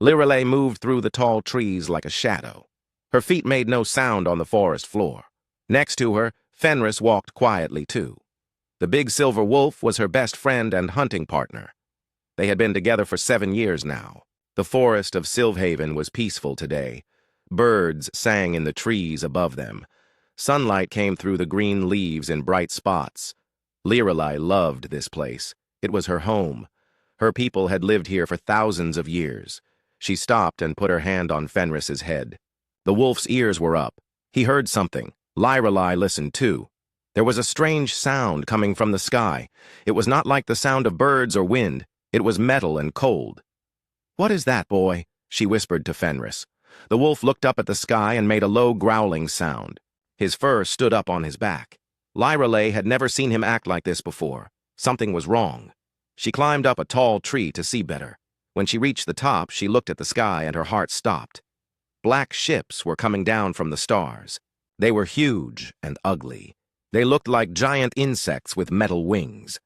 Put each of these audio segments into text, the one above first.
Lirelei moved through the tall trees like a shadow. Her feet made no sound on the forest floor. Next to her, Fenris walked quietly too. The big silver wolf was her best friend and hunting partner. They had been together for 7 years now. The forest of Sylvhaven was peaceful today. Birds sang in the trees above them. Sunlight came through the green leaves in bright spots. Lirelei loved this place. It was her home. Her people had lived here for thousands of years. She stopped and put her hand on Fenris's head. The wolf's ears were up. He heard something. Lirelei listened too. There was a strange sound coming from the sky. It was not like the sound of birds or wind. It was metal and cold. "What is that, boy?" she whispered to Fenris. The wolf looked up at the sky and made a low growling sound. His fur stood up on his back. Lirelei had never seen him act like this before. Something was wrong. She climbed up a tall tree to see better. When she reached the top, she looked at the sky and her heart stopped. Black ships were coming down from the stars. They were huge and ugly. They looked like giant insects with metal wings.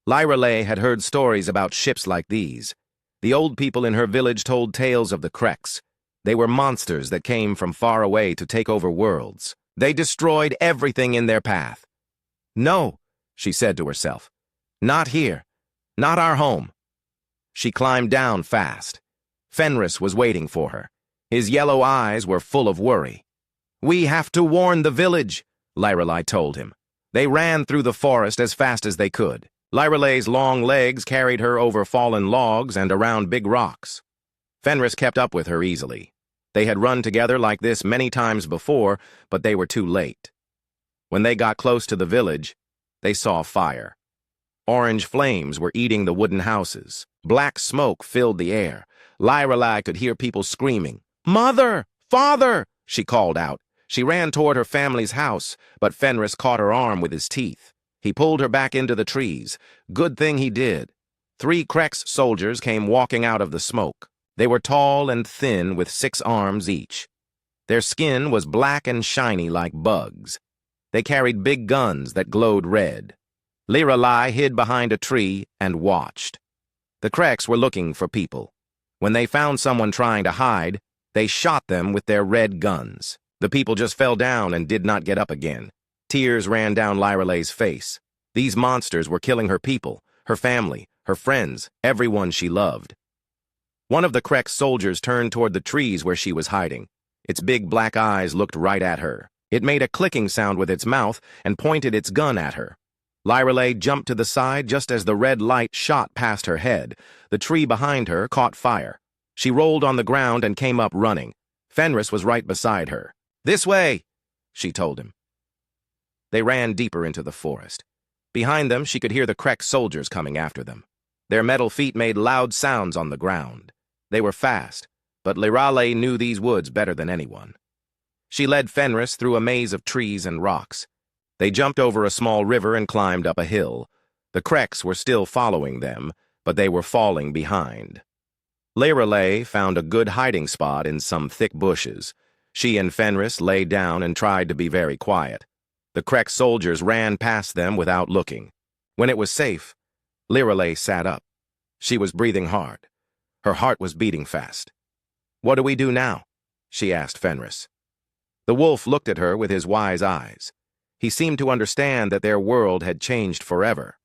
Lirelei had heard stories about ships like these. The old people in her village told tales of the Kreks. They were monsters that came from far away to take over worlds. They destroyed everything in their path. "No," she said to herself. "Not here. Not our home." She climbed down fast. Fenris was waiting for her. His yellow eyes were full of worry. "We have to warn the village," Lirelei told him. They ran through the forest as fast as they could. Lirelei's long legs carried her over fallen logs and around big rocks. Fenris kept up with her easily. They had run together like this many times before, but they were too late. When they got close to the village, they saw fire. Orange flames were eating the wooden houses. Black smoke filled the air. Lirelei could hear people screaming. "Mother! Father!" she called out. She ran toward her family's house, but Fenris caught her arm with his teeth. He pulled her back into the trees. Good thing he did. 3 Kreks soldiers came walking out of the smoke. They were tall and thin with 6 arms each. Their skin was black and shiny like bugs. They carried big guns that glowed red. Lirelei hid behind a tree and watched. The Kreks were looking for people. When they found someone trying to hide, they shot them with their red guns. The people just fell down and did not get up again. Tears ran down Lirelei's face. These monsters were killing her people, her family, her friends, everyone she loved. One of the Krek soldiers turned toward the trees where she was hiding. Its big black eyes looked right at her. It made a clicking sound with its mouth and pointed its gun at her. Lirelei jumped to the side just as the red light shot past her head. The tree behind her caught fire. She rolled on the ground and came up running. Fenris was right beside her. "This way," she told him. They ran deeper into the forest. Behind them, she could hear the Krek soldiers coming after them. Their metal feet made loud sounds on the ground. They were fast, but Lirelei knew these woods better than anyone. She led Fenris through a maze of trees and rocks. They jumped over a small river and climbed up a hill. The Kreks were still following them, but they were falling behind. Lirelei found a good hiding spot in some thick bushes. She and Fenris lay down and tried to be very quiet. The Krek soldiers ran past them without looking. When it was safe, Lirelei sat up. She was breathing hard. Her heart was beating fast. "What do we do now?" she asked Fenris. The wolf looked at her with his wise eyes. He seemed to understand that their world had changed forever.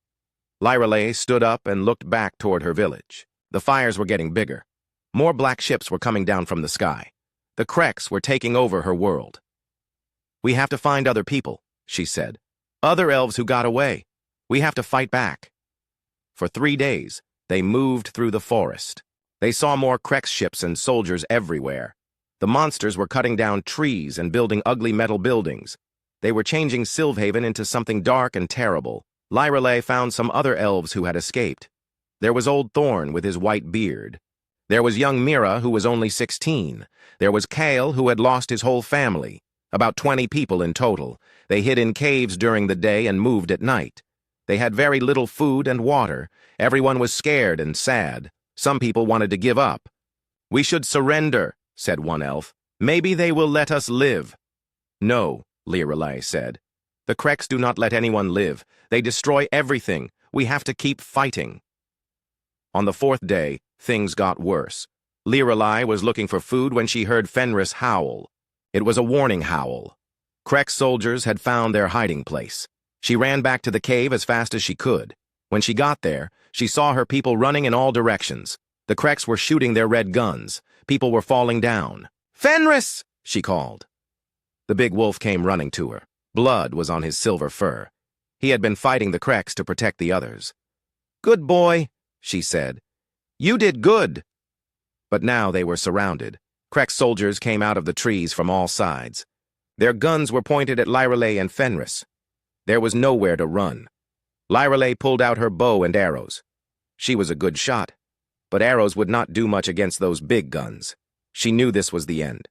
Lirelei stood up and looked back toward her village. The fires were getting bigger. More black ships were coming down from the sky. The Kreks were taking over her world. "We have to find other people," she said. "Other elves who got away. We have to fight back." For 3 days, they moved through the forest. They saw more Kreks ships and soldiers everywhere. The monsters were cutting down trees and building ugly metal buildings. They were changing Sylvhaven into something dark and terrible. Lirelei found some other elves who had escaped. There was Old Thorn with his white beard. There was young Mira, who was only 16. There was Kale, who had lost his whole family. About 20 people in total. They hid in caves during the day and moved at night. They had very little food and water. Everyone was scared and sad. Some people wanted to give up. "We should surrender," said one elf. "Maybe they will let us live." "No," Lirelei said. "The Kreks do not let anyone live. They destroy everything. We have to keep fighting." On the 4th day, things got worse. Lirelai was looking for food when she heard Fenris howl. It was a warning howl. Krex soldiers had found their hiding place. She ran back to the cave as fast as she could. When she got there, she saw her people running in all directions. The Krex were shooting their red guns. People were falling down. "Fenris!" she called. The big wolf came running to her. Blood was on his silver fur. He had been fighting the Krex to protect the others. "Good boy," she said. "You did good." But now they were surrounded. Krex soldiers came out of the trees from all sides. Their guns were pointed at Lirelai and Fenris. There was nowhere to run. Lirelai pulled out her bow and arrows. She was a good shot, but arrows would not do much against those big guns. She knew this was the end.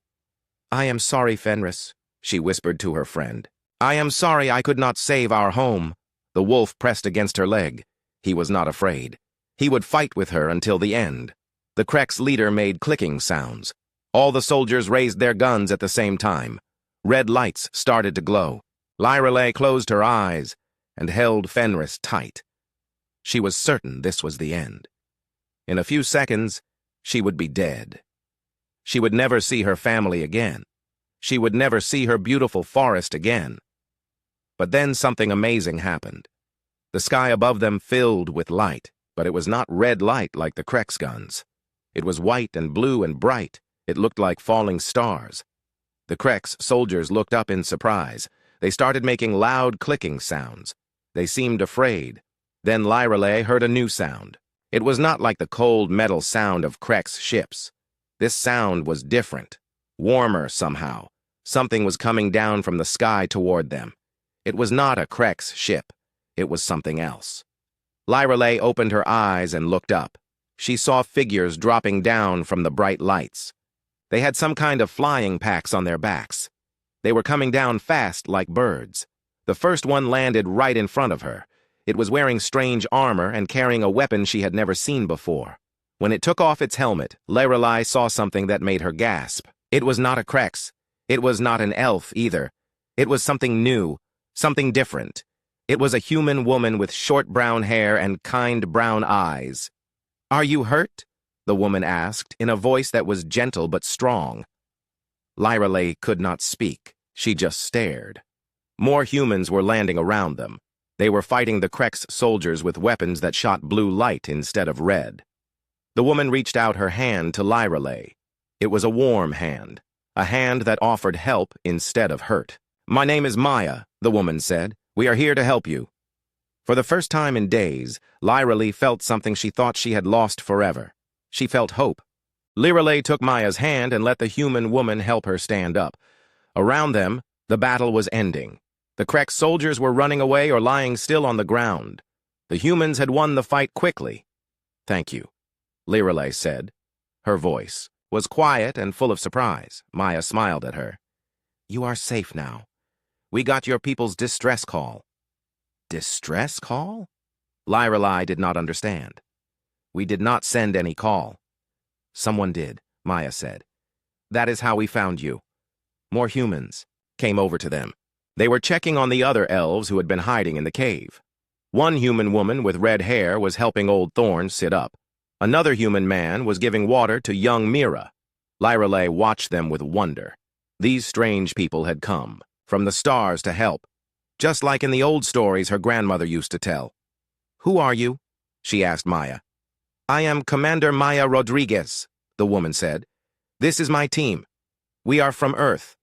"I am sorry, Fenris," she whispered to her friend. "I am sorry I could not save our home." The wolf pressed against her leg. He was not afraid. He would fight with her until the end. The Krex leader made clicking sounds. All the soldiers raised their guns at the same time. Red lights started to glow. Lirelai closed her eyes and held Fenris tight. She was certain this was the end. In a few seconds, she would be dead. She would never see her family again. She would never see her beautiful forest again. But then something amazing happened. The sky above them filled with light, but it was not red light like the Krex guns. It was white and blue and bright. It looked like falling stars. The Krex soldiers looked up in surprise. They started making loud clicking sounds. They seemed afraid. Then Lirelai heard a new sound. It was not like the cold metal sound of Krex ships. This sound was different, warmer somehow. Something was coming down from the sky toward them. It was not a Krex ship. It was something else. Lirelai opened her eyes and looked up. She saw figures dropping down from the bright lights. They had some kind of flying packs on their backs. They were coming down fast like birds. The first one landed right in front of her. It was wearing strange armor and carrying a weapon she had never seen before. When it took off its helmet, Lirelai saw something that made her gasp. It was not a Krex. It was not an elf either. It was something new, something different. It was a human woman with short brown hair and kind brown eyes. "Are you hurt?" the woman asked, in a voice that was gentle but strong. Lirelai could not speak. She just stared. More humans were landing around them. They were fighting the Krex soldiers with weapons that shot blue light instead of red. The woman reached out her hand to Lirelai. It was a warm hand, a hand that offered help instead of hurt. "My name is Maya," the woman said. "We are here to help you." For the first time in days, Lirelai felt something she thought she had lost forever. She felt hope. Lirelai took Maya's hand and let the human woman help her stand up. Around them, the battle was ending. The Krex soldiers were running away or lying still on the ground. The humans had won the fight quickly. "Thank you," Lirelai said. Her voice was quiet and full of surprise. Maya smiled at her. "You are safe now. We got your people's distress call." "Distress call?" Lirelai did not understand. "We did not send any call." "Someone did," Maya said. "That is how we found you." More humans came over to them. They were checking on the other elves who had been hiding in the cave. One human woman with red hair was helping Old Thorn sit up. Another human man was giving water to young Mira. Lirelai watched them with wonder. These strange people had come from the stars to help, just like in the old stories her grandmother used to tell. "Who are you?" she asked Maya. "I am Commander Maya Rodriguez," the woman said. "This is my team. We are from Earth."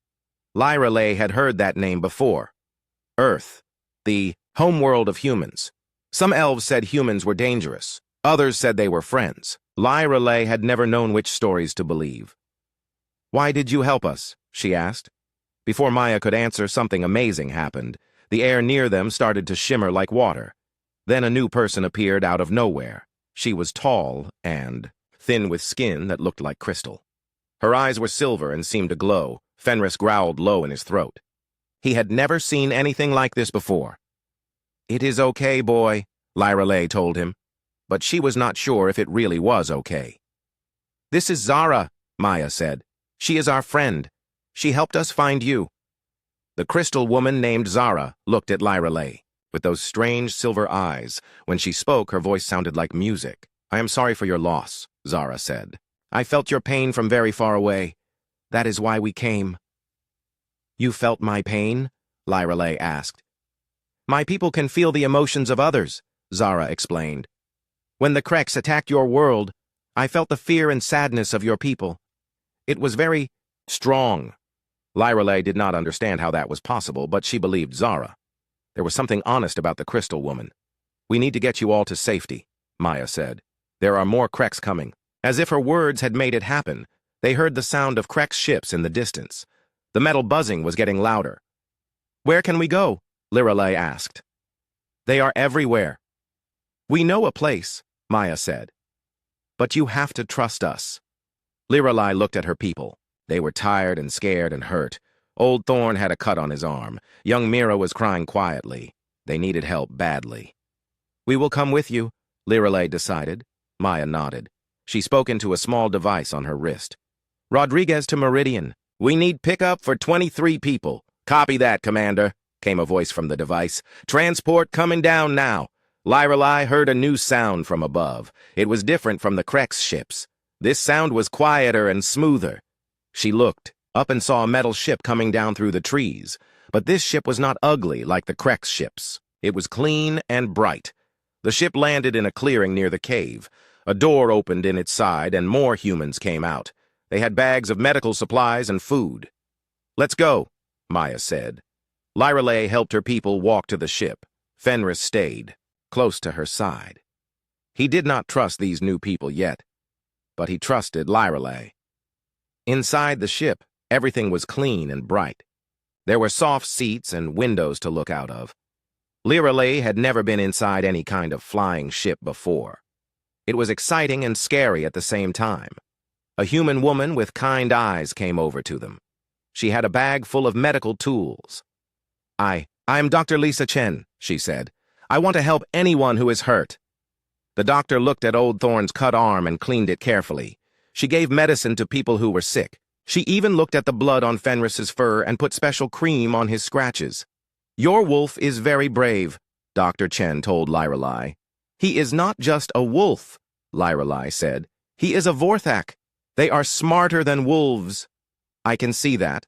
Lirelai had heard that name before. Earth, the homeworld of humans. Some elves said humans were dangerous. Others said they were friends. Lirelai had never known which stories to believe. "Why did you help us?" she asked. Before Maya could answer, something amazing happened. The air near them started to shimmer like water. Then a new person appeared out of nowhere. She was tall and thin with skin that looked like crystal. Her eyes were silver and seemed to glow. Fenris growled low in his throat. He had never seen anything like this before. "It is okay, boy," Lirelai told him. But she was not sure if it really was okay. "This is Zara," Maya said. "She is our friend. She helped us find you." The crystal woman named Zara looked at Lirelai with those strange silver eyes. When she spoke, her voice sounded like music. "I am sorry for your loss," Zara said. I felt your pain from very far away. That is why we came." "You felt my pain?" Lyrelay asked. "My people can feel the emotions of others," Zara explained. "When the Kreks attacked your world, I felt the fear and sadness of your people. It was very strong." Lyrelay did not understand how that was possible, but she believed Zara. There was something honest about the Crystal Woman. "We need to get you all to safety," Maya said. "There are more Kreks coming." As if her words had made it happen, they heard the sound of Kreks ships in the distance. The metal buzzing was getting louder. "Where can we go?" Lyrelay asked. "They are everywhere." "We know a place," Maya said. "But you have to trust us." Lyrelay looked at her people. They were tired and scared and hurt. Old Thorn had a cut on his arm. Young Mira was crying quietly. They needed help badly. "We will come with you," Lyrelay decided. Maya nodded. She spoke into a small device on her wrist. "Rodriguez to Meridian. We need pickup for 23 people." "Copy that, Commander," came a voice from the device. "Transport coming down now." Lyrelay heard a new sound from above. It was different from the Kreks ships. This sound was quieter and smoother. She looked up and saw a metal ship coming down through the trees. But this ship was not ugly like the Kreks ships. It was clean and bright. The ship landed in a clearing near the cave. A door opened in its side and more humans came out. They had bags of medical supplies and food. "Let's go," Maya said. Lyrelay helped her people walk to the ship. Fenris stayed, close to her side. He did not trust these new people yet, but he trusted Lyrelay. Inside the ship, everything was clean and bright. There were soft seats and windows to look out of. Lyrelay had never been inside any kind of flying ship before. It was exciting and scary at the same time. A human woman with kind eyes came over to them. She had a bag full of medical tools. I am Dr. Lisa Chen," she said. "I want to help anyone who is hurt." The doctor looked at Old Thorn's cut arm and cleaned it carefully. She gave medicine to people who were sick. She even looked at the blood on Fenris's fur and put special cream on his scratches. "Your wolf is very brave," Dr. Chen told Lyrelay. "He is not just a wolf," Lyrelay said. "He is a Vorthak. They are smarter than wolves." "I can see that,"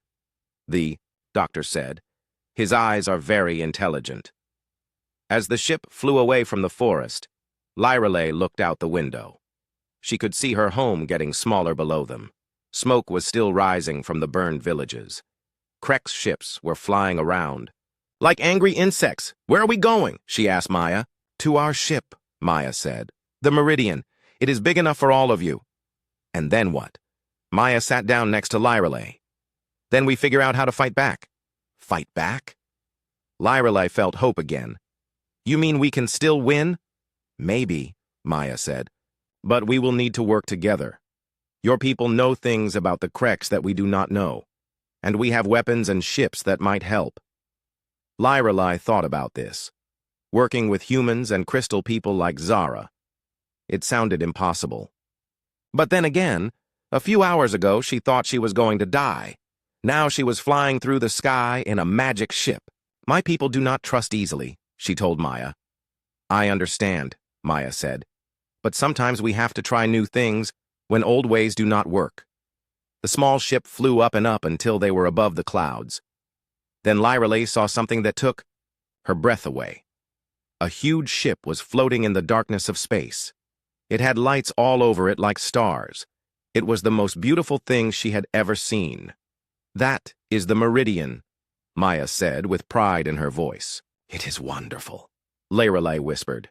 the doctor said. "His eyes are very intelligent." As the ship flew away from the forest, Lyrelay looked out the window. She could see her home getting smaller below them. Smoke was still rising from the burned villages. Kreks ships were flying around. "Like angry insects. Where are we going?" she asked Maya. "To our ship," Maya said. "The Meridian. It is big enough for all of you." "And then what?" Maya sat down next to Lyrelay. "Then we figure out how to fight back." "Fight back?" Lyrelay felt hope again. "You mean we can still win?" "Maybe," Maya said. "But we will need to work together. Your people know things about the Kreks that we do not know, and we have weapons and ships that might help." Lyrelay thought about this. Working with humans and crystal people like Zara. It sounded impossible. But then again, a few hours ago she thought she was going to die. Now she was flying through the sky in a magic ship. "My people do not trust easily," she told Maya. "I understand," Maya said. "But sometimes we have to try new things when old ways do not work." The small ship flew up and up until they were above the clouds. Then Lyrelay saw something that took her breath away. A huge ship was floating in the darkness of space. It had lights all over it like stars. It was the most beautiful thing she had ever seen. "That is the Meridian," Maya said with pride in her voice. "It is wonderful," Lyrelay whispered.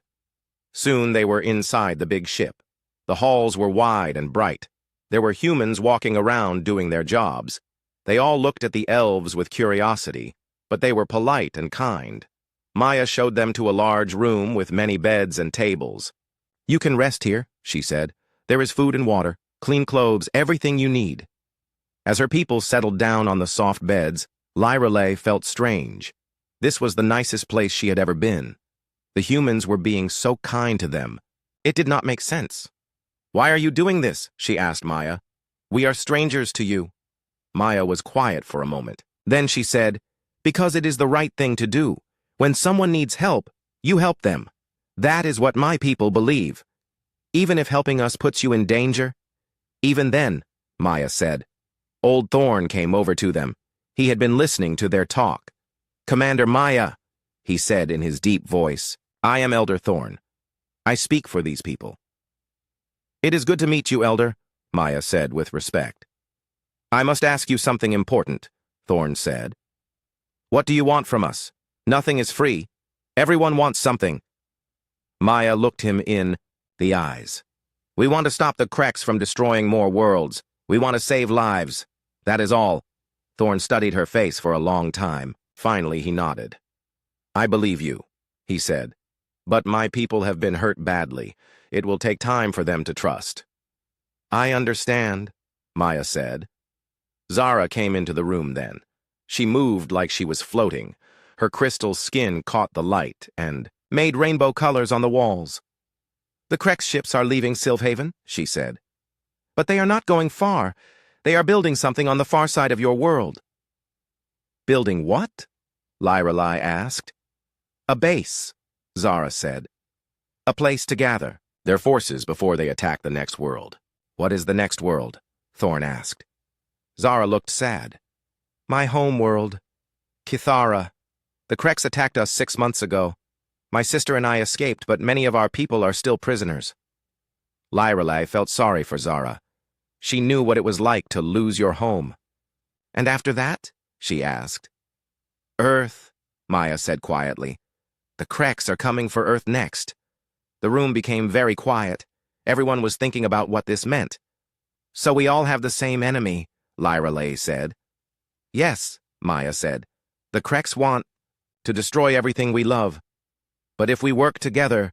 Soon they were inside the big ship. The halls were wide and bright. There were humans walking around doing their jobs. They all looked at the elves with curiosity, but they were polite and kind. Maya showed them to a large room with many beds and tables. "You can rest here," she said. "There is food and water, clean clothes, everything you need." As her people settled down on the soft beds, Lyrelay felt strange. This was the nicest place she had ever been. The humans were being so kind to them. It did not make sense. "Why are you doing this?" she asked Maya. "We are strangers to you." Maya was quiet for a moment. Then she said, "Because it is the right thing to do. When someone needs help, you help them. That is what my people believe. Even if helping us puts you in danger, Even then, Maya said, Old Thorn came over to them. He had been listening to their talk. Commander Maya, he said in his deep voice, I am Elder Thorn. I speak for these people. It is good to meet you, Elder, Maya said with respect. I must ask you something important, Thorn said. What do you want from us? Nothing is free. Everyone wants something. Maya looked him in the eyes. We want to stop the Kreks from destroying more worlds. We want to save lives. That is all. Thorn studied her face for a long time. Finally, he nodded. I believe you, he said. But my people have been hurt badly. It will take time for them to trust. I understand, Maya said. Zara came into the room then. She moved like she was floating. Her crystal skin caught the light and made rainbow colors on the walls. The Kreks ships are leaving Sylvhaven, she said. But they are not going far. They are building something on the far side of your world. Building what? Lyrelai asked. A base, Zara said. A place to gather their forces before they attack the next world. What is the next world? Thorn asked. Zara looked sad. My home world. Kithara. The Kreks attacked us 6 months ago. My sister and I escaped, but many of our people are still prisoners. Lyrelai felt sorry for Zara. She knew what it was like to lose your home. And after that? She asked. Earth, Maya said quietly. The Kreks are coming for Earth next. The room became very quiet. Everyone was thinking about what this meant. So we all have the same enemy, Lyrelai said. Yes, Maya said. The Kreks want to destroy everything we love. But if we work together,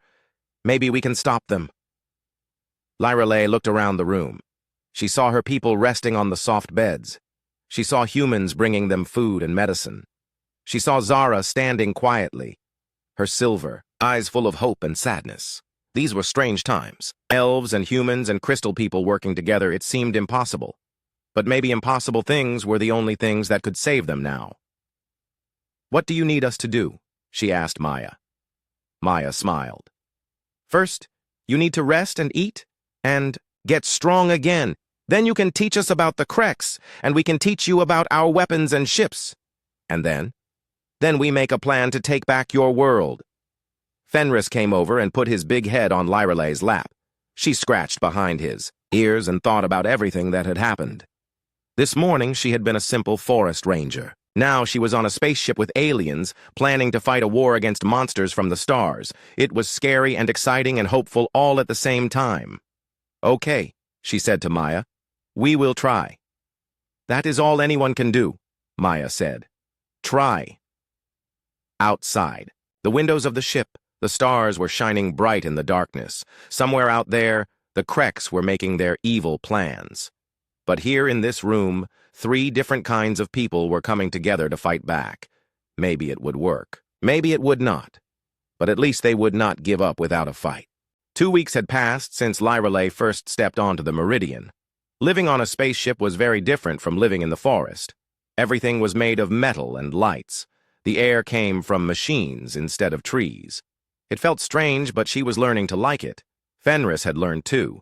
maybe we can stop them. Lyrelai looked around the room. She saw her people resting on the soft beds. She saw humans bringing them food and medicine. She saw Zara standing quietly, her silver, eyes full of hope and sadness. These were strange times. Elves and humans and crystal people working together, it seemed impossible. But maybe impossible things were the only things that could save them now. What do you need us to do? She asked Maya. Maya smiled. First, you need to rest and eat and get strong again. Then you can teach us about the Kreks, and we can teach you about our weapons and ships. And then we make a plan to take back your world. Fenris came over and put his big head on Lyrelai's lap. She scratched behind his ears and thought about everything that had happened. This morning she had been a simple forest ranger. Now she was on a spaceship with aliens, planning to fight a war against monsters from the stars. It was scary and exciting and hopeful all at the same time. Okay, she said to Maya. We will try. That is all anyone can do, Maya said. Try. Outside, the windows of the ship, the stars were shining bright in the darkness. Somewhere out there, the Kreks were making their evil plans. But here in this room, 3 different kinds of people were coming together to fight back. Maybe it would work. Maybe it would not. But at least they would not give up without a fight. 2 weeks had passed since Lyrelai first stepped onto the Meridian. Living on a spaceship was very different from living in the forest. Everything was made of metal and lights. The air came from machines instead of trees. It felt strange, but she was learning to like it. Fenris had learned too.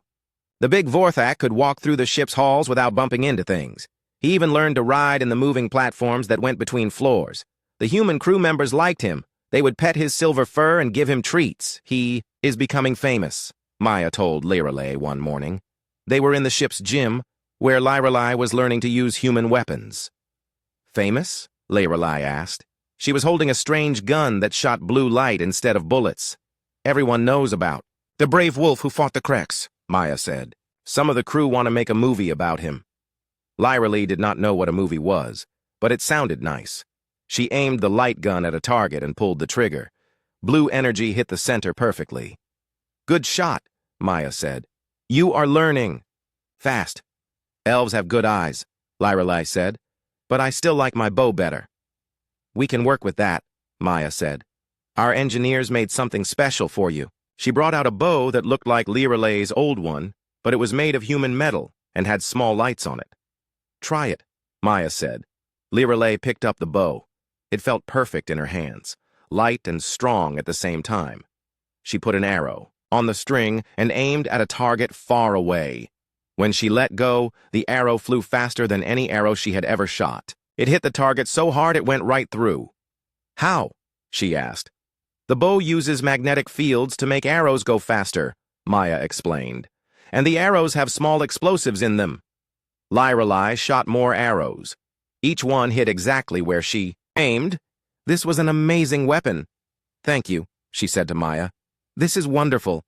The big Vorthak could walk through the ship's halls without bumping into things. He even learned to ride in the moving platforms that went between floors. The human crew members liked him. They would pet his silver fur and give him treats. He is becoming famous, Maya told Lyrelai one morning. They were in the ship's gym, where Lyrelai was learning to use human weapons. Famous? Lyrelai asked. She was holding a strange gun that shot blue light instead of bullets. Everyone knows about the brave wolf who fought the Kreks, Maya said. Some of the crew want to make a movie about him. Lyrelai did not know what a movie was, but it sounded nice. She aimed the light gun at a target and pulled the trigger. Blue energy hit the center perfectly. Good shot, Maya said. You are learning. Fast. Elves have good eyes, Lyrelai said, but I still like my bow better. We can work with that, Maya said. Our engineers made something special for you. She brought out a bow that looked like Lyrelai's old one, but it was made of human metal and had small lights on it. Try it, Maya said. Lyrelai picked up the bow. It felt perfect in her hands, light and strong at the same time. She put an arrow on the string and aimed at a target far away. When she let go, the arrow flew faster than any arrow she had ever shot. It hit the target so hard it went right through. "How?" she asked. "The bow uses magnetic fields to make arrows go faster," Maya explained. "And the arrows have small explosives in them." Lorelei shot more arrows. Each one hit exactly where she aimed. This was an amazing weapon. "Thank you," she said to Maya. "This is wonderful.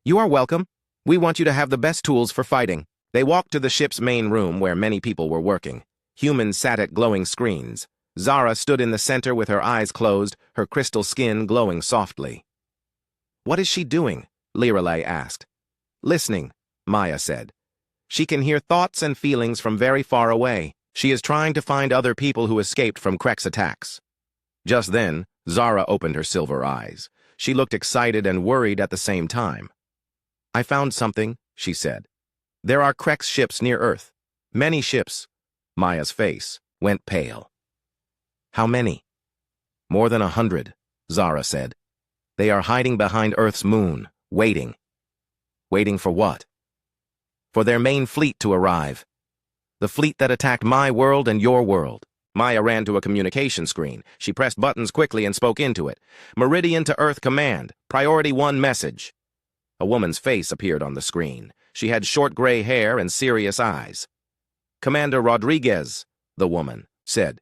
You are welcome. We want you to have the best tools for fighting." They walked to the ship's main room where many people were working. Humans sat at glowing screens. Zara stood in the center with her eyes closed, her crystal skin glowing softly. "What is she doing?" Lorelei asked. "Listening," Maya said. "She can hear thoughts and feelings from very far away. She is trying to find other people who escaped from Krek's attacks." Just then, Zara opened her silver eyes. She looked excited and worried at the same time. "I found something," she said. "There are Krek's ships near Earth. Many ships." Maya's face went pale. "How many?" "More than 100, Zara said. "They are hiding behind Earth's moon, waiting." "Waiting for what?" "For their main fleet to arrive. The fleet that attacked my world and your world." Maya ran to a communication screen. She pressed buttons quickly and spoke into it. "Meridian to Earth Command. Priority 1 message." A woman's face appeared on the screen. She had short gray hair and serious eyes. "Commander Rodriguez," the woman said.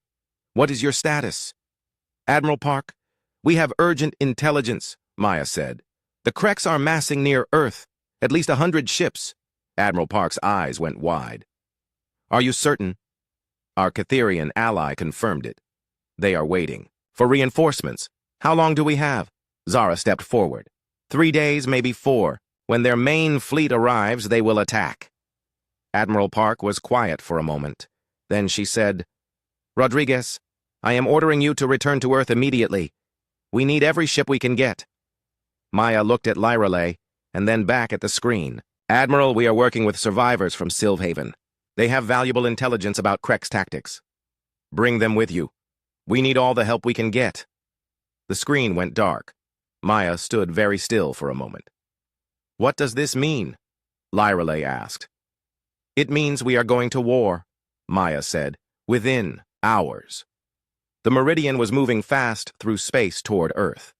"What is your status?" "Admiral Park, we have urgent intelligence," Maya said. "The Kreks are massing near Earth, at least 100 ships." Admiral Park's eyes went wide. "Are you certain?" "Our Catherian ally confirmed it. They are waiting for reinforcements." "How long do we have?" Zara stepped forward. 3 days, maybe 4. When their main fleet arrives, they will attack." Admiral Park was quiet for a moment. Then she said, "Rodriguez, I am ordering you to return to Earth immediately. We need every ship we can get." Maya looked at Lorelei and then back at the screen. "Admiral, we are working with survivors from Sylvhaven. They have valuable intelligence about Krek's tactics. Bring them with you. We need all the help we can get." The screen went dark. Maya stood very still for a moment. "What does this mean?" Lorelei asked. "It means we are going to war," Maya said, "within hours." The Meridian was moving fast through space toward Earth.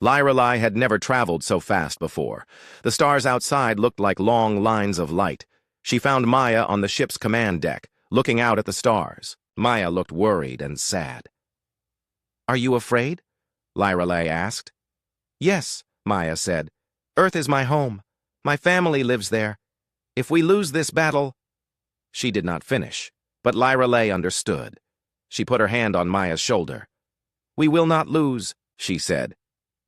Lorelei had never traveled so fast before. The stars outside looked like long lines of light. She found Maya on the ship's command deck, looking out at the stars. Maya looked worried and sad. "Are you afraid?" Lorelei asked. "Yes," Maya said. "Earth is my home. My family lives there. If we lose this battle—" She did not finish, but Lorelei understood. She put her hand on Maya's shoulder. "We will not lose," she said.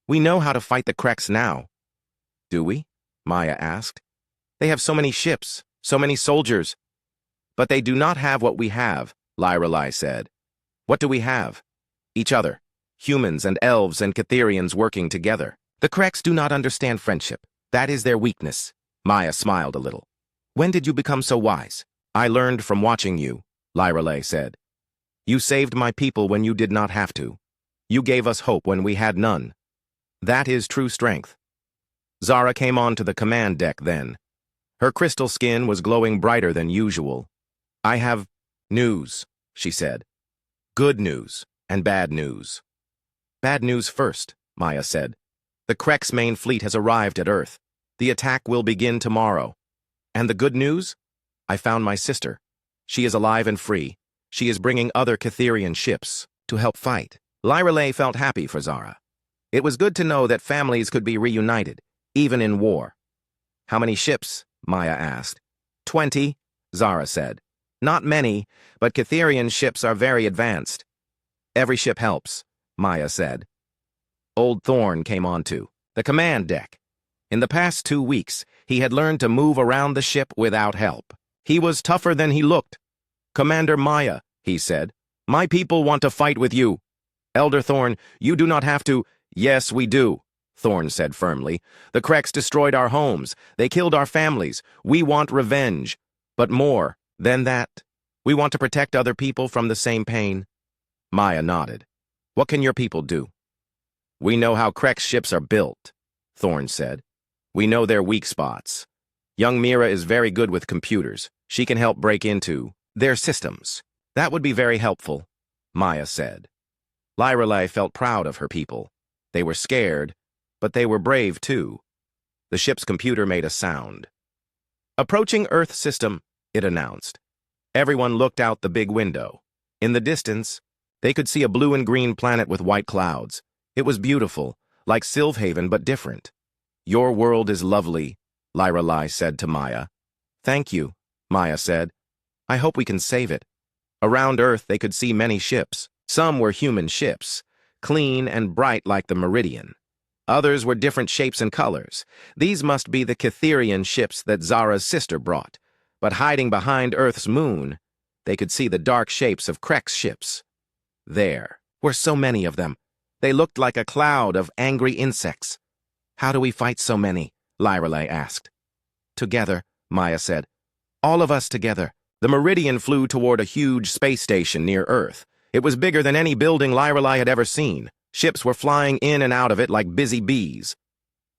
"We know how to fight the Kreks now." "Do we?" Maya asked. "They have so many ships, so many soldiers." "But they do not have what we have," Lorelei said. "What do we have?" "Each other. Humans and elves and Catherians working together. The Kreks do not understand friendship. That is their weakness." Maya smiled a little. "When did you become so wise?" "I learned from watching you," Lorelei said. "You saved my people when you did not have to. You gave us hope when we had none. That is true strength." Zara came onto the command deck then. Her crystal skin was glowing brighter than usual. "I have news," she said. "Good news and bad news." "Bad news first," Maya said. "The Krek's main fleet has arrived at Earth. The attack will begin tomorrow." "And the good news? I found my sister. She is alive and free. She is bringing other Catherian ships to help fight." Lorelei felt happy for Zara. It was good to know that families could be reunited, even in war. "How many ships?" Maya asked. 20, Zara said. "Not many, but Catherian ships are very advanced." "Every ship helps," Maya said. Old Thorn came onto the command deck. In the past 2 weeks, he had learned to move around the ship without help. He was tougher than he looked. "Commander Maya," he said, "my people want to fight with you." "Elder Thorn, you do not have to—" "Yes, we do," Thorn said firmly. "The Kreks destroyed our homes. They killed our families. We want revenge. But more than that, we want to protect other people from the same pain." Maya nodded. "What can your people do?" "We know how Krek's ships are built," Thorn said. "We know their weak spots. Young Mira is very good with computers. She can help break into their systems. That would be very helpful, Maya said. Lyrelei felt proud of her people. They were scared, but they were brave too. The ship's computer made a sound. Approaching Earth system, it announced. Everyone looked out the big window. In the distance, they could see a blue and green planet with white clouds. It was beautiful, like Sylvhaven but different. Your world is lovely, Lyrelei said to Maya. Thank you, Maya said. I hope we can save it. Around Earth, they could see many ships. Some were human ships, clean and bright like the Meridian. Others were different shapes and colors. These must be the Cytherian ships that Zara's sister brought. But hiding behind Earth's moon, they could see the dark shapes of Krek's ships. There were so many of them. They looked like a cloud of angry insects. How do we fight so many? Lyrelei asked. Together, Maya said. All of us together. The Meridian flew toward a huge space station near Earth. It was bigger than any building Lyrelei had ever seen. Ships were flying in and out of it like busy bees.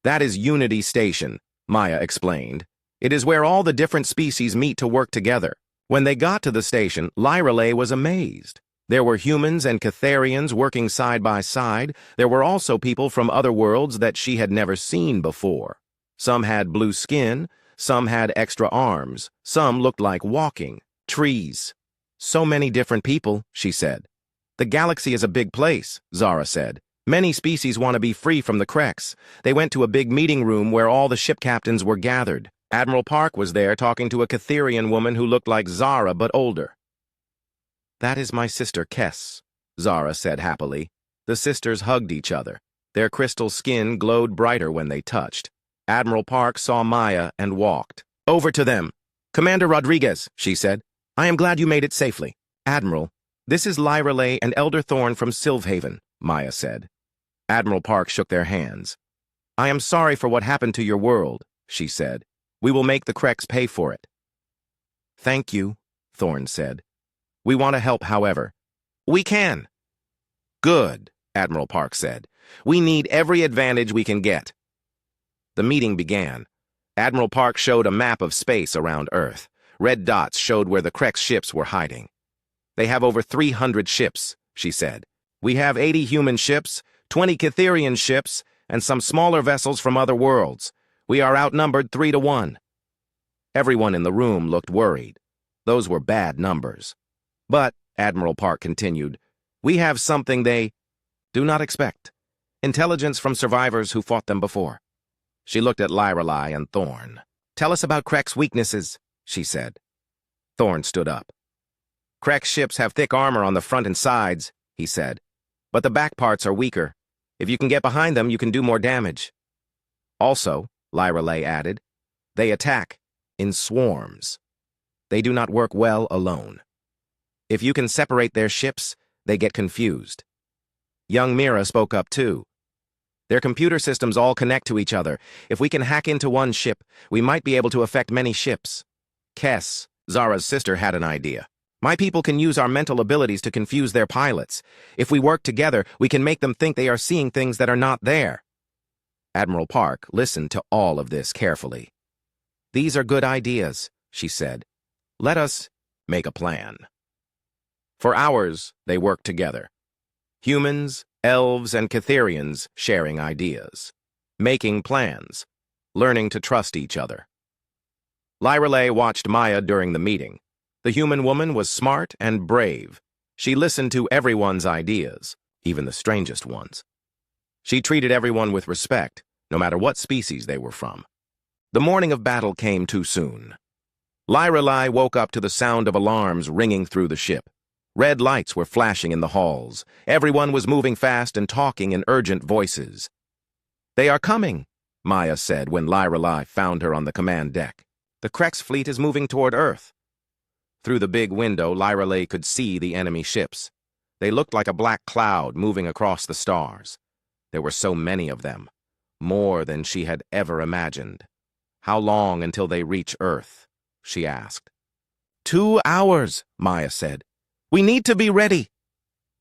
That is Unity Station, Maya explained. It is where all the different species meet to work together. When they got to the station, Lyrelei was amazed. There were humans and Cytherians working side by side. There were also people from other worlds that she had never seen before. Some had blue skin, some had extra arms, some looked like walking trees. So many different people, she said. The galaxy is a big place, Zara said. Many species want to be free from the Kreks. They went to a big meeting room where all the ship captains were gathered. Admiral Park was there talking to a Cytherian woman who looked like Zara but older. That is my sister Kess, Zara said happily. The sisters hugged each other. Their crystal skin glowed brighter when they touched. Admiral Park saw Maya and walked over to them. Commander Rodriguez, she said. I am glad you made it safely. Admiral, this is Lyrelei and Elder Thorn from Sylvhaven, Maya said. Admiral Park shook their hands. I am sorry for what happened to your world, she said. We will make the Kreks pay for it. Thank you, Thorn said. We want to help, however. We can. Good, Admiral Park said. We need every advantage we can get. The meeting began. Admiral Park showed a map of space around Earth. Red dots showed where the Kreks ships were hiding. They have over 300 ships, she said. We have 80 human ships, 20 Cytherian ships, and some smaller vessels from other worlds. We are outnumbered 3-1. Everyone in the room looked worried. Those were bad numbers. But, Admiral Park continued, we have something they do not expect. Intelligence from survivors who fought them before. She looked at Lyrelei and Thorn. Tell us about Krek's weaknesses, she said. Thorn stood up. Krek's ships have thick armor on the front and sides, he said. But the back parts are weaker. If you can get behind them, you can do more damage. Also, Lyrelei added, they attack in swarms. They do not work well alone. If you can separate their ships, they get confused. Young Mira spoke up too. Their computer systems all connect to each other. If we can hack into one ship, we might be able to affect many ships. Kess, Zara's sister, had an idea. My people can use our mental abilities to confuse their pilots. If we work together, we can make them think they are seeing things that are not there. Admiral Park listened to all of this carefully. These are good ideas, she said. Let us make a plan. For hours, they worked together. Humans, elves, and Cytherians sharing ideas, making plans, learning to trust each other. Lyrelei watched Maya during the meeting. The human woman was smart and brave. She listened to everyone's ideas, even the strangest ones. She treated everyone with respect, no matter what species they were from. The morning of battle came too soon. Lyrelei woke up to the sound of alarms ringing through the ship. Red lights were flashing in the halls. Everyone was moving fast and talking in urgent voices. They are coming, Maya said when Lyrelei found her on the command deck. The Kreks fleet is moving toward Earth. Through the big window, Lyrelei could see the enemy ships. They looked like a black cloud moving across the stars. There were so many of them, more than she had ever imagined. How long until they reach Earth? She asked. 2 hours, Maya said. We need to be ready.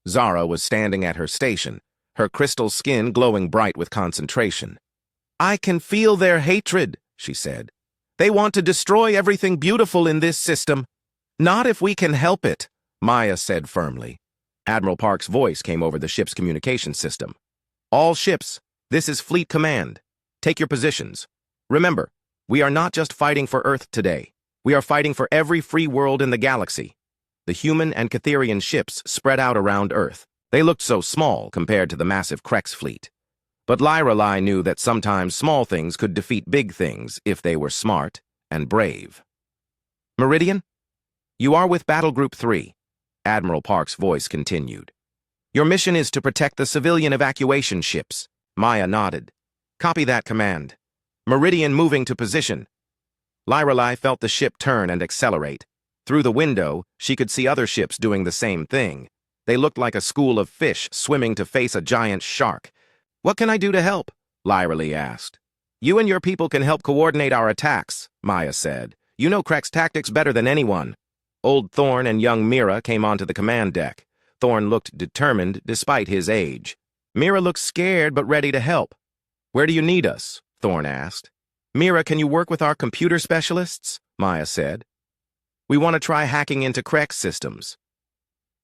Zara was standing at her station, her crystal skin glowing bright with concentration. I can feel their hatred, she said. They want to destroy everything beautiful in this system. Not if we can help it, Maya said firmly. Admiral Park's voice came over the ship's communication system. All ships, this is Fleet Command. Take your positions. Remember, we are not just fighting for Earth today. We are fighting for every free world in the galaxy. The human and Catherian ships spread out around Earth. They looked so small compared to the massive Krex fleet. But Lyrelai knew that sometimes small things could defeat big things if they were smart and brave. Meridian, you are with Battle Group 3. Admiral Park's voice continued. Your mission is to protect the civilian evacuation ships. Maya nodded. Copy that command. Meridian moving to position. Lyrelai felt the ship turn and accelerate. Through the window, she could see other ships doing the same thing. They looked like a school of fish swimming to face a giant shark. What can I do to help? Lyrelai asked. You and your people can help coordinate our attacks, Maya said. You know Krex tactics better than anyone. Old Thorn and young Mira came onto the command deck. Thorn looked determined despite his age. Mira looked scared but ready to help. Where do you need us? Thorn asked. Mira, can you work with our computer specialists? Maya said. We want to try hacking into Krex systems.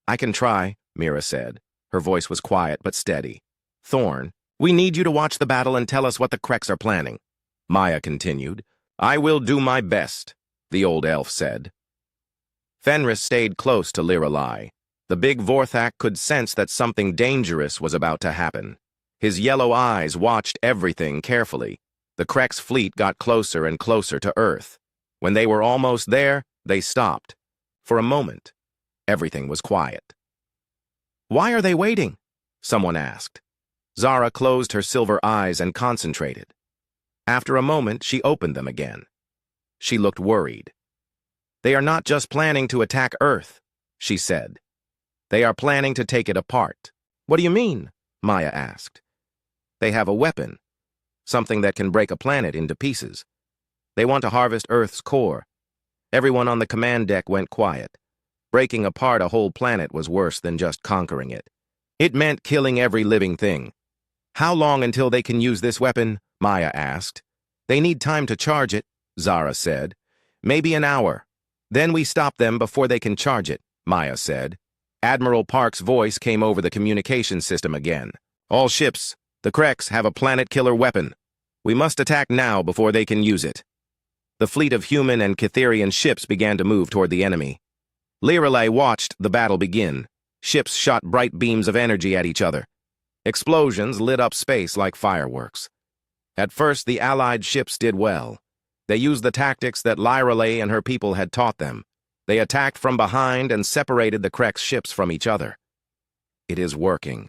I can try, Mira said. Her voice was quiet but steady. Thorn, we need you to watch the battle and tell us what the Krex are planning. Maya continued. I will do my best, the old elf said. Fenris stayed close to Lyrelai. The big Vorthak could sense that something dangerous was about to happen. His yellow eyes watched everything carefully. The Krex fleet got closer and closer to Earth. When they were almost there, they stopped. For a moment, everything was quiet. Why are they waiting? Someone asked. Zara closed her silver eyes and concentrated. After a moment, she opened them again. She looked worried. They are not just planning to attack Earth, she said. They are planning to take it apart. What do you mean? Maya asked. They have a weapon, something that can break a planet into pieces. They want to harvest Earth's core. Everyone on the command deck went quiet. Breaking apart a whole planet was worse than just conquering it. It meant killing every living thing. How long until they can use this weapon? Maya asked. They need time to charge it, Zara said. Maybe an hour. Then we stop them before they can charge it, Maya said. Admiral Park's voice came over the communication system again. All ships, the Krex have a planet-killer weapon. We must attack now before they can use it. The fleet of human and Catherian ships began to move toward the enemy. Lyrelai watched the battle begin. Ships shot bright beams of energy at each other. Explosions lit up space like fireworks. At first, the Allied ships did well. They used the tactics that Lyrelai and her people had taught them. They attacked from behind and separated the Krex ships from each other. It is working,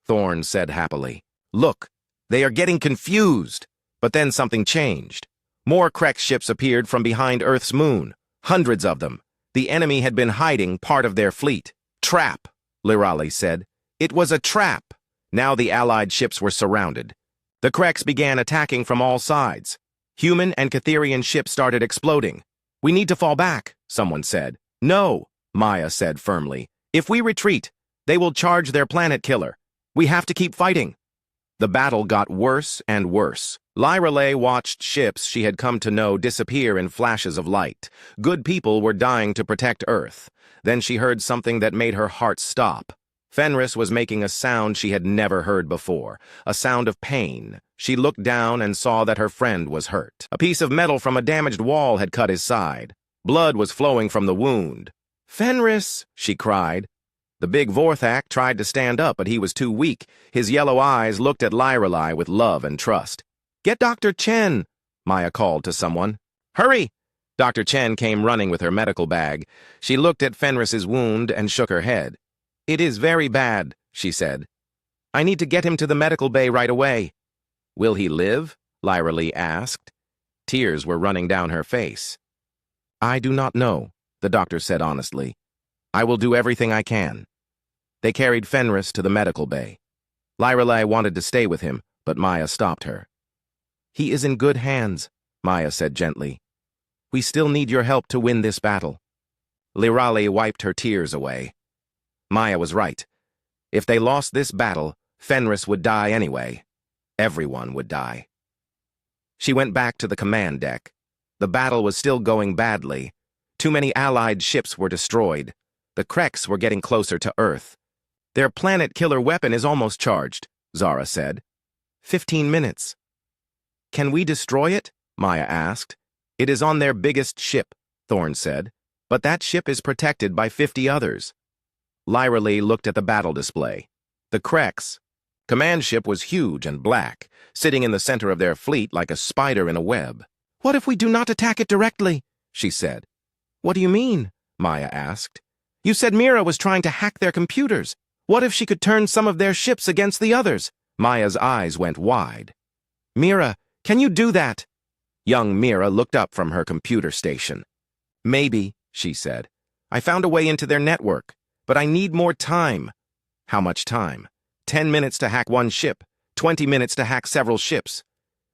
Thorn said happily. Look, they are getting confused. But then something changed. More Krex ships appeared from behind Earth's moon. Hundreds of them. The enemy had been hiding part of their fleet. Trap, Lyrelai said. It was a trap. Now the Allied ships were surrounded. The Krex began attacking from all sides. Human and Catherian ships started exploding. We need to fall back, someone said. No, Maya said firmly. If we retreat, they will charge their planet killer. We have to keep fighting. The battle got worse and worse. Lyrelai watched ships she had come to know disappear in flashes of light. Good people were dying to protect Earth. Then she heard something that made her heart stop. Fenris was making a sound she had never heard before, a sound of pain. She looked down and saw that her friend was hurt. A piece of metal from a damaged wall had cut his side. Blood was flowing from the wound. Fenris, she cried. The big Vorthak tried to stand up, but he was too weak. His yellow eyes looked at Lyrelai with love and trust. Get Dr. Chen, Maya called to someone. Hurry! Dr. Chen came running with her medical bag. She looked at Fenris's wound and shook her head. It is very bad, she said. I need to get him to the medical bay right away. Will he live? Lyrelai asked. Tears were running down her face. I do not know, the doctor said honestly. I will do everything I can. They carried Fenris to the medical bay. Lyrelai wanted to stay with him, but Maya stopped her. He is in good hands, Maya said gently. We still need your help to win this battle. Lyrelai wiped her tears away. Maya was right. If they lost this battle, Fenris would die anyway. Everyone would die. She went back to the command deck. The battle was still going badly. Too many Allied ships were destroyed. The Kreks were getting closer to Earth. "Their planet killer weapon is almost charged," Zara said. 15 minutes. "Can we destroy it?" Maya asked. "It is on their biggest ship," Thorn said. "But that ship is protected by 50 others." Lyra Lee looked at the battle display. The Kreks' command ship was huge and black, sitting in the center of their fleet like a spider in a web. "What if we do not attack it directly?" she said. "What do you mean?" Maya asked. "You said Mira was trying to hack their computers. What if she could turn some of their ships against the others?" Maya's eyes went wide. "Mira, can you do that?" Young Mira looked up from her computer station. "Maybe," she said. "I found a way into their network, but I need more time." "How much time?" 10 minutes to hack one ship, 20 minutes to hack several ships."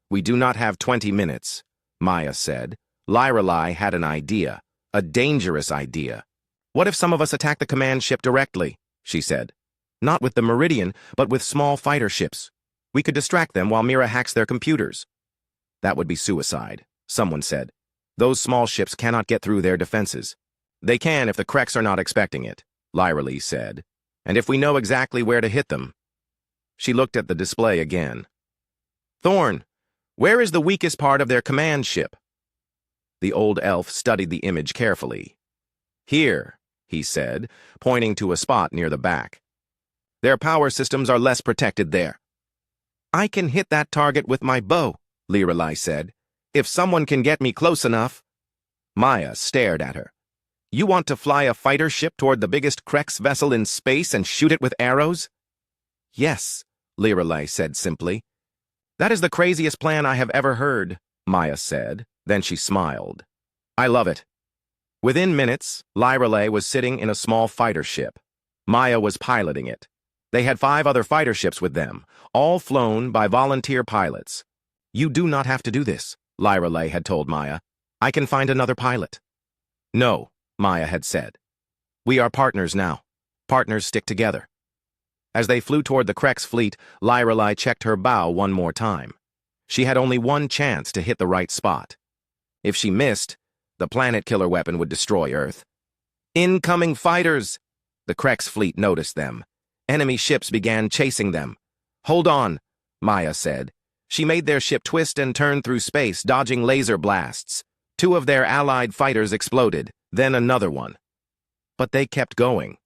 "We do not have 20 minutes, Maya said. Lyra Lee had an idea, a dangerous idea. "What if some of us attack the command ship directly?" she said. "Not with the Meridian, but with small fighter ships. We could distract them while Mira hacks their computers." "That would be suicide," someone said. "Those small ships cannot get through their defenses." "They can if the Kreks are not expecting it," Lyra Lee said. "And if we know exactly where to hit them." She looked at the display again. "Thorn, where is the weakest part of their command ship?" The old elf studied the image carefully. "Here," he said, pointing to a spot near the back. "Their power systems are less protected there." "I can hit that target with my bow," Lyra Lee said. "If someone can get me close enough." Maya stared at her. "You want to fly a fighter ship toward the biggest Kreks vessel in space and shoot it with arrows?" "Yes," Lyra Lee said simply. "That is the craziest plan I have ever heard," Maya said. Then she smiled. "I love it." Within minutes, Lyra Lee was sitting in a small fighter ship. Maya was piloting it. They had 5 other fighter ships with them, all flown by volunteer pilots. "You do not have to do this," Lyra Lee had told Maya. "I can find another pilot." "No," Maya had said. "We are partners now. Partners stick together." As they flew toward the Kreks fleet, Lyra Lee checked her bow one more time. She had only one chance to hit the right spot. If she missed, the planet killer weapon would destroy Earth. "Incoming fighters!" The Kreks fleet noticed them. Enemy ships began chasing them. "Hold on," Maya said. She made their ship twist and turn through space, dodging laser blasts. 2 of their allied fighters exploded, then another one. But they kept going.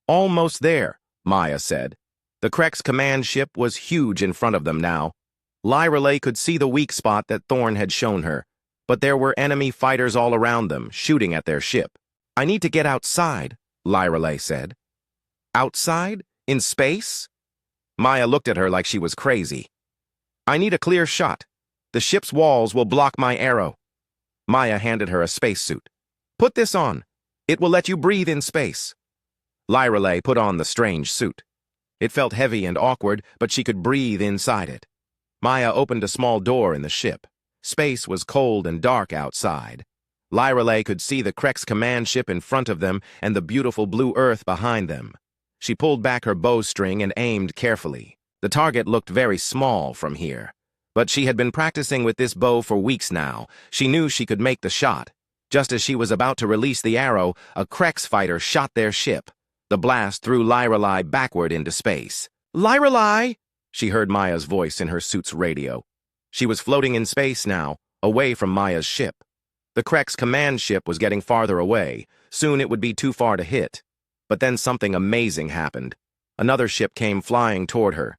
"Almost there," Maya said. The Kreks command ship was huge in front of them now. Lyra Lee could see the weak spot that Thorn had shown her, but there were enemy fighters all around them, shooting at their ship. "I need to get outside," Lyra Lee said. "Outside? In space?" Maya looked at her like she was crazy. "I need a clear shot. The ship's walls will block my arrow." Maya handed her a spacesuit. "Put this on. It will let you breathe in space." Lyra Lee put on the strange suit. It felt heavy and awkward, but she could breathe inside it. Maya opened a small door in the ship. Space was cold and dark outside. Lyra Lee could see the Kreks command ship in front of them and the beautiful blue Earth behind them. She pulled back her bowstring and aimed carefully. The target looked very small from here. But she had been practicing with this bow for weeks now. She knew she could make the shot. Just as she was about to release the arrow, a Kreks fighter shot their ship. The blast threw Lyra Lee backward into space. "Lyra Lee!" She heard Maya's voice in her suit's radio. She was floating in space now, away from Maya's ship. The Kreks command ship was getting farther away. Soon it would be too far to hit. But then something amazing happened. Another ship came flying toward her.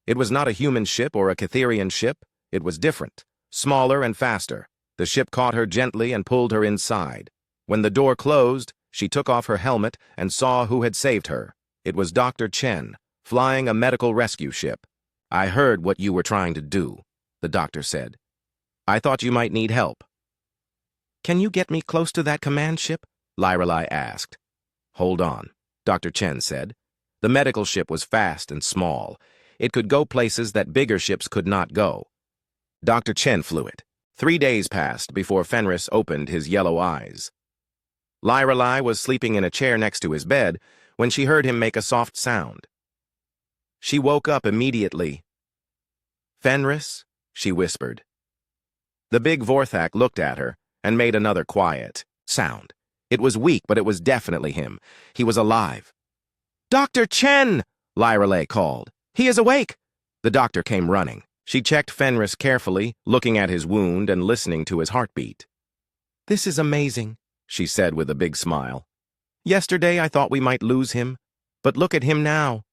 It was not a human ship or a Catherian ship. It was different, smaller and faster. The ship caught her gently and pulled her inside. When the door closed, she took off her helmet and saw who had saved her. It was Dr. Chen, flying a medical rescue ship. "I heard what you were trying to do," the doctor said. "I thought you might need help." "Can you get me close to that command ship?" Lyra Lee asked. "Hold on," Dr. Chen said. The medical ship was fast and small. It could go places that bigger ships could not go. Dr. Chen flew it. 3 days passed before Fenris opened his yellow eyes. Lyra Lee was sleeping in a chair next to his bed when she heard him make a soft sound. She woke up immediately. "Fenris?" she whispered. The big Vorthak looked at her and made another quiet sound. It was weak, but it was definitely him. He was alive. "Dr. Chen!" Lyrelay called. "He is awake!" The doctor came running. She checked Fenris carefully, looking at his wound and listening to his heartbeat. "This is amazing," she said with a big smile. "Yesterday I thought we might lose him, but look at him now."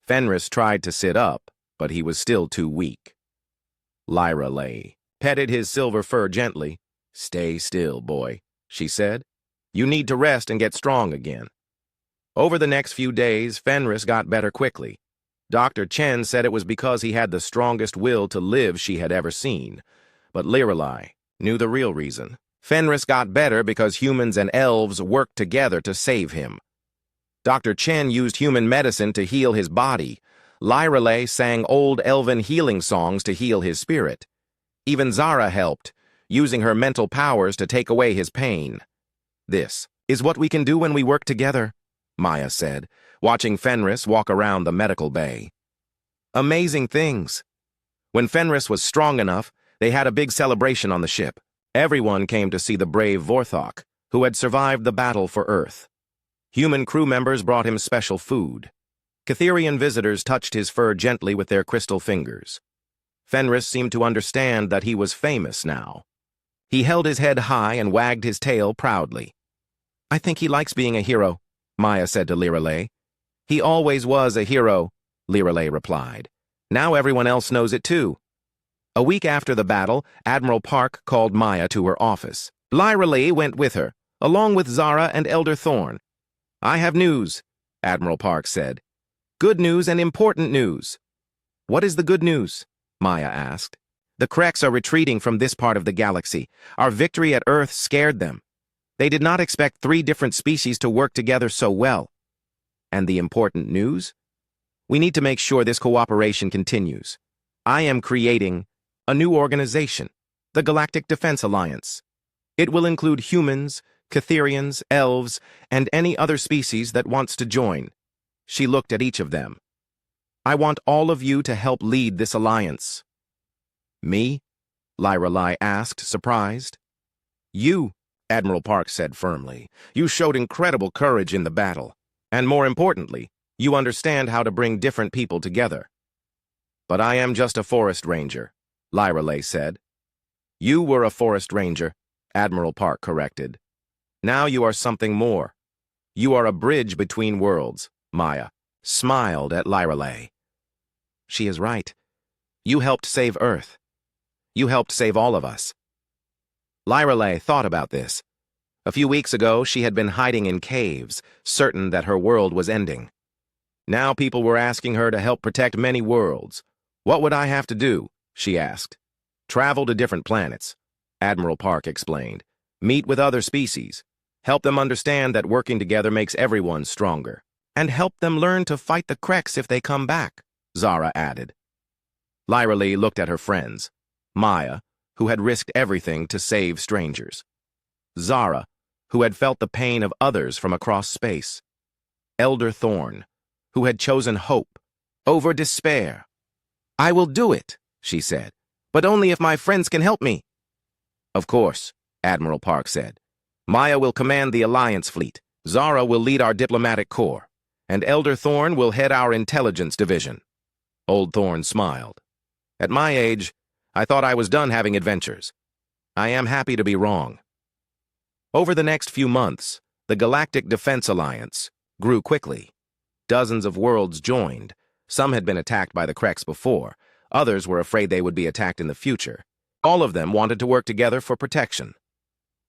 Fenris tried to sit up, but he was still too weak. Lyrelay petted his silver fur gently. "Stay still, boy," she said. "You need to rest and get strong again." Over the next few days, Fenris got better quickly. Dr. Chen said it was because he had the strongest will to live she had ever seen. But Lyrelay knew the real reason. Fenris got better because humans and elves worked together to save him. Dr. Chen used human medicine to heal his body. Lyrelay sang old elven healing songs to heal his spirit. Even Zara helped, using her mental powers to take away his pain. "This is what we can do when we work together," Maya said, watching Fenris walk around the medical bay. Amazing things. When Fenris was strong enough, they had a big celebration on the ship. Everyone came to see the brave Vorthok, who had survived the battle for Earth. Human crew members brought him special food. Catherian visitors touched his fur gently with their crystal fingers. Fenris seemed to understand that he was famous now. He held his head high and wagged his tail proudly. "I think he likes being a hero," Maya said to Lyrelay. "He always was a hero," Lyrelay replied. "Now everyone else knows it too." A week after the battle, Admiral Park called Maya to her office. Lyrelay went with her, along with Zara and Elder Thorn. "I have news," Admiral Park said. "Good news and important news." "What is the good news?" Maya asked. "The Kreks are retreating from this part of the galaxy. Our victory at Earth scared them. They did not expect 3 different species to work together so well." "And the important news? We need to make sure this cooperation continues. I am creating a new organization, the Galactic Defense Alliance. It will include humans, Catherians, elves, and any other species that wants to join." She looked at each of them. "I want all of you to help lead this alliance." "Me?" Lyrelay asked, surprised. "You," Admiral Park said firmly. "You showed incredible courage in the battle. And more importantly, you understand how to bring different people together." "But I am just a forest ranger," Lyrelay said. "You were a forest ranger," Admiral Park corrected. "Now you are something more. You are a bridge between worlds," Maya smiled at Lyrelay. "She is right. You helped save Earth. You helped save all of us." Lyrelay thought about this. A few weeks ago, she had been hiding in caves, certain that her world was ending. Now people were asking her to help protect many worlds. "What would I have to do?" she asked. "Travel to different planets," Admiral Park explained. "Meet with other species. Help them understand that working together makes everyone stronger. And help them learn to fight the Kreks if they come back," Zara added. Lyrelay looked at her friends. Maya, who had risked everything to save strangers. Zara, who had felt the pain of others from across space. Elder Thorn, who had chosen hope over despair. "I will do it," she said, "but only if my friends can help me." "Of course," Admiral Park said. "Maya will command the Alliance fleet. Zara will lead our diplomatic corps. And Elder Thorn will head our intelligence division." Old Thorn smiled. "At my age, I thought I was done having adventures. I am happy to be wrong." Over the next few months, the Galactic Defense Alliance grew quickly. Dozens of worlds joined. Some had been attacked by the Kreks before. Others were afraid they would be attacked in the future. All of them wanted to work together for protection.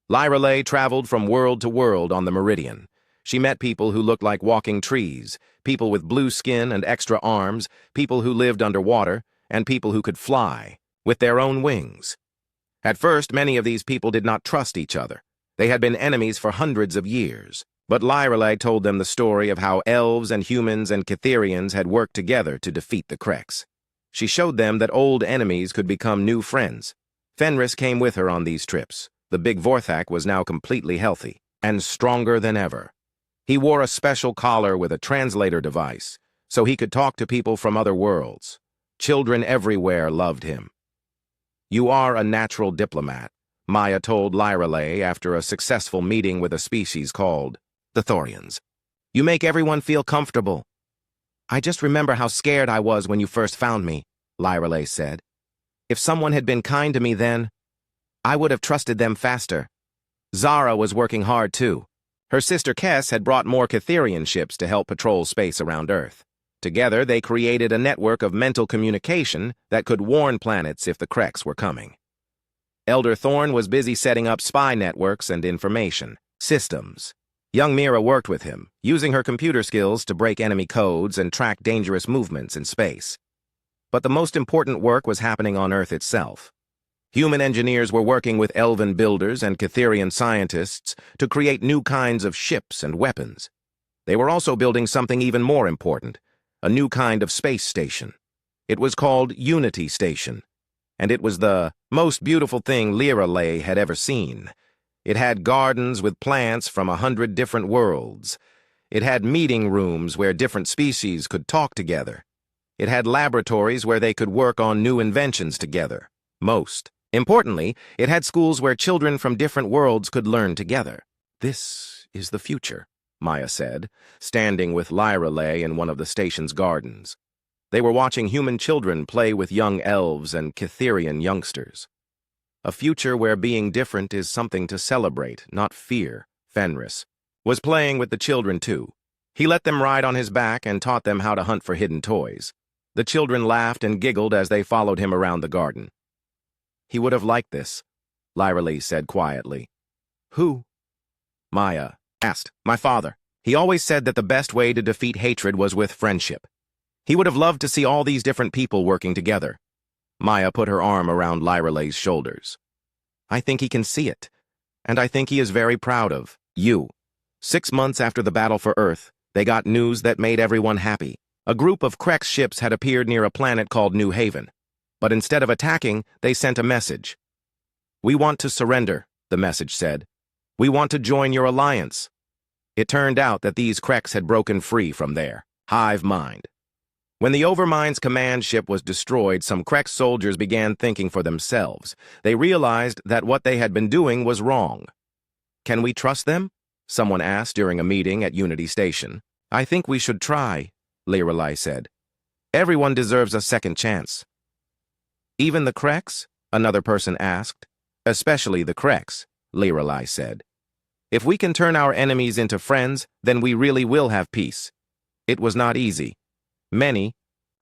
Lyrelay traveled from world to world on the Meridian. She met people who looked like walking trees, people with blue skin and extra arms, people who lived underwater, and people who could fly, with their own wings. At first, many of these people did not trust each other. They had been enemies for hundreds of years. But Lyrelay told them the story of how elves and humans and Catherians had worked together to defeat the Kreks. She showed them that old enemies could become new friends. Fenris came with her on these trips. The big Vorthak was now completely healthy and stronger than ever. He wore a special collar with a translator device, so he could talk to people from other worlds. Children everywhere loved him. You are a natural diplomat, Maya told Lyreley after a successful meeting with a species called the Thorians. You make everyone feel comfortable. I just remember how scared I was when you first found me, Lyreley said. If someone had been kind to me then, I would have trusted them faster. Zara was working hard too. Her sister Kess had brought more Catherian ships to help patrol space around Earth. Together, they created a network of mental communication that could warn planets if the Kreks were coming. Elder Thorn was busy setting up spy networks and information systems. Young Mira worked with him, using her computer skills to break enemy codes and track dangerous movements in space. But the most important work was happening on Earth itself. Human engineers were working with elven builders and Catherian scientists to create new kinds of ships and weapons. They were also building something even more important, a new kind of space station. It was called Unity Station, and it was the most beautiful thing Lyreley had ever seen. It had gardens with plants from 100 different worlds. It had meeting rooms where different species could talk together. It had laboratories where they could work on new inventions together. Most importantly, it had schools where children from different worlds could learn together. This is the future, Maya said, standing with Lyreley in one of the station's gardens. They were watching human children play with young elves and Catherian youngsters. A future where being different is something to celebrate, not fear. Fenris was playing with the children too. He let them ride on his back and taught them how to hunt for hidden toys. The children laughed and giggled as they followed him around the garden. He would have liked this, Lyreley said quietly. Who? Maya asked. My father. He always said that the best way to defeat hatred was with friendship. He would have loved to see all these different people working together. Maya put her arm around Lyreley's shoulders. I think he can see it, and I think he is very proud of you. 6 months after the battle for Earth, they got news that made everyone happy. A group of Kreks ships had appeared near a planet called New Haven. But instead of attacking, they sent a message. We want to surrender, the message said. We want to join your alliance. It turned out that these Kreks had broken free from their hive mind. When the Overmind's command ship was destroyed, some Krek soldiers began thinking for themselves. They realized that what they had been doing was wrong. Can we trust them? Someone asked during a meeting at Unity Station. I think we should try, Lyreley said. Everyone deserves a second chance. Even the Kreks? Another person asked. Especially the Kreks, Lyreley said. If we can turn our enemies into friends, then we really will have peace. It was not easy. Many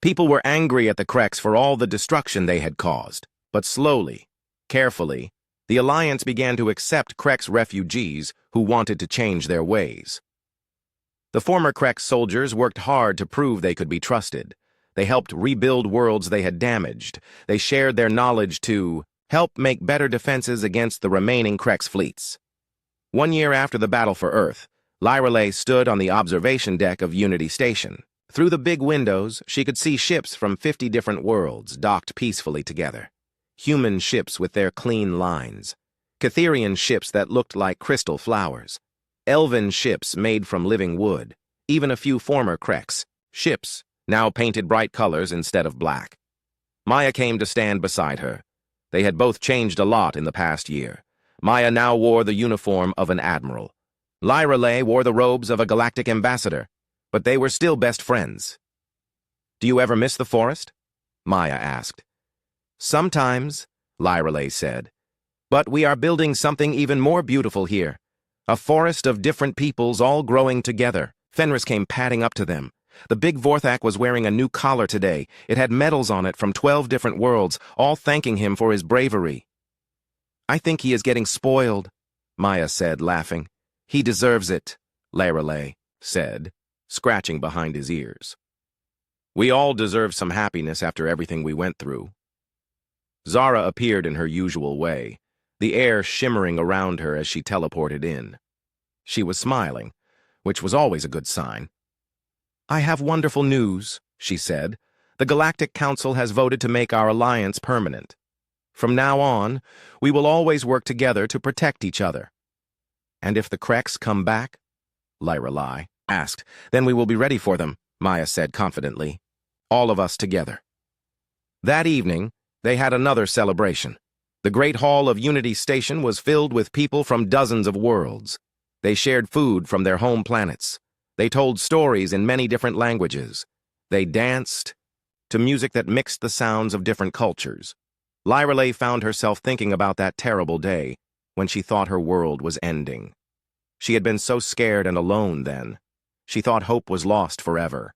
people were angry at the Kreks for all the destruction they had caused. But slowly, carefully, the Alliance began to accept Kreks refugees who wanted to change their ways. The former Kreks soldiers worked hard to prove they could be trusted. They helped rebuild worlds they had damaged. They shared their knowledge to help make better defenses against the remaining Kreks fleets. 1 year after the battle for Earth, Lyreley stood on the observation deck of Unity Station. Through the big windows, she could see ships from 50 different worlds docked peacefully together. Human ships with their clean lines. Catherian ships that looked like crystal flowers. Elven ships made from living wood. Even a few former Kreks ships, now painted bright colors instead of black. Maya came to stand beside her. They had both changed a lot in the past year. Maya now wore the uniform of an admiral. Lyreley wore the robes of a galactic ambassador, but they were still best friends. Do you ever miss the forest? Maya asked. Sometimes, Lyreley said. But we are building something even more beautiful here. A forest of different peoples all growing together. Fenris came padding up to them. The big Vorthak was wearing a new collar today. It had medals on it from 12 different worlds, all thanking him for his bravery. I think he is getting spoiled, Maya said, laughing. He deserves it, Lyreley said, scratching behind his ears. We all deserve some happiness after everything we went through. Zara appeared in her usual way, the air shimmering around her as she teleported in. She was smiling, which was always a good sign. I have wonderful news, she said. The Galactic Council has voted to make our alliance permanent. From now on, we will always work together to protect each other. And if the Kreks come back? Lyreley asked. Then we will be ready for them, Maya said confidently. All of us together. That evening, They had another celebration. The Great Hall of Unity Station was filled with people from dozens of worlds. They shared food from their home planets. They told stories in many different languages. They danced to music that mixed the sounds of different cultures. Lyreley found herself thinking about that terrible day when she thought her world was ending. She had been so scared and alone then. She thought hope was lost forever.